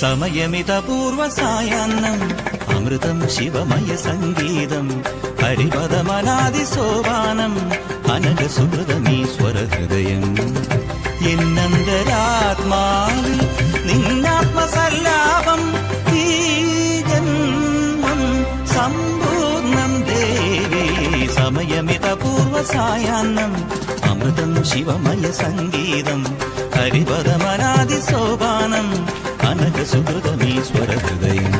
സമയമിതപൂർവസായാന്നം അമൃതം ശിവമയ സംഗീതം ഹരിപദമനാദിസോപാനം അനഘസുഹൃതമീശ്വരഹൃദയം എന്നന്തരാത്മാവിൽ നിന്നാത്മസല്ലാപം ഈ ജന്മം സമ്പൂർണം ദേവി സമയമിതപൂർവസായാന്നം അമൃതം ശിവമയ സംഗീതം ഹരിപദമനാദിസോപാനം അനഘസുഹൃതമീശ്വരഹൃദയം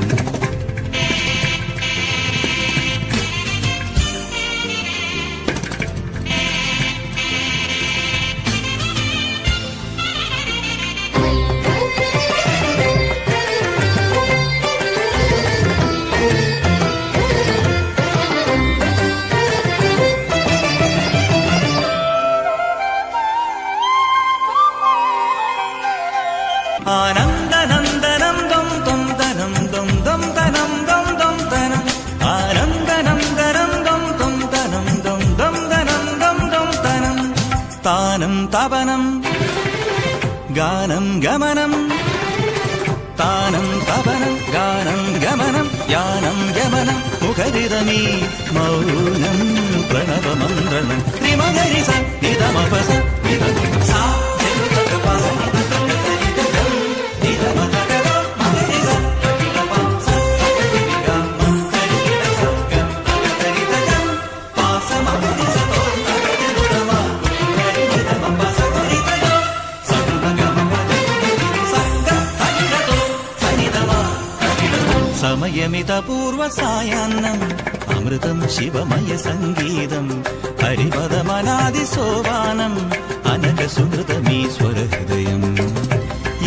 ആനന്ദനന്ദനം ദം ദം ദനം ദം ദം ദനം ദം ദം ദനം ആനന്ദനന്ദനം ദം ദം ദനം ദം ദം ദനം ദം ദം ദനം താനം തപനം ഗാനം ഗമനം താനം തപനം ഗാനം ഗമനം യാനം ഗമനം മുഖരിതമീ മൗനം പ്രണവമന്ത്രണം ത്രിമഗരിസ നിതമപസ നിതമപസ സമയമിതപൂർവസായാന്നം അമൃതം ശിവമയ സംഗീതം ഹരിപദമനാദിസോപാനം അനഘസുഹൃതമീശ്വരഹൃദയം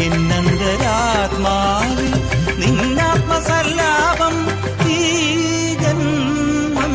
എന്നന്തരാത്മാവിൽ നിന്നാത്മസല്ലാപം ഈ ജന്മം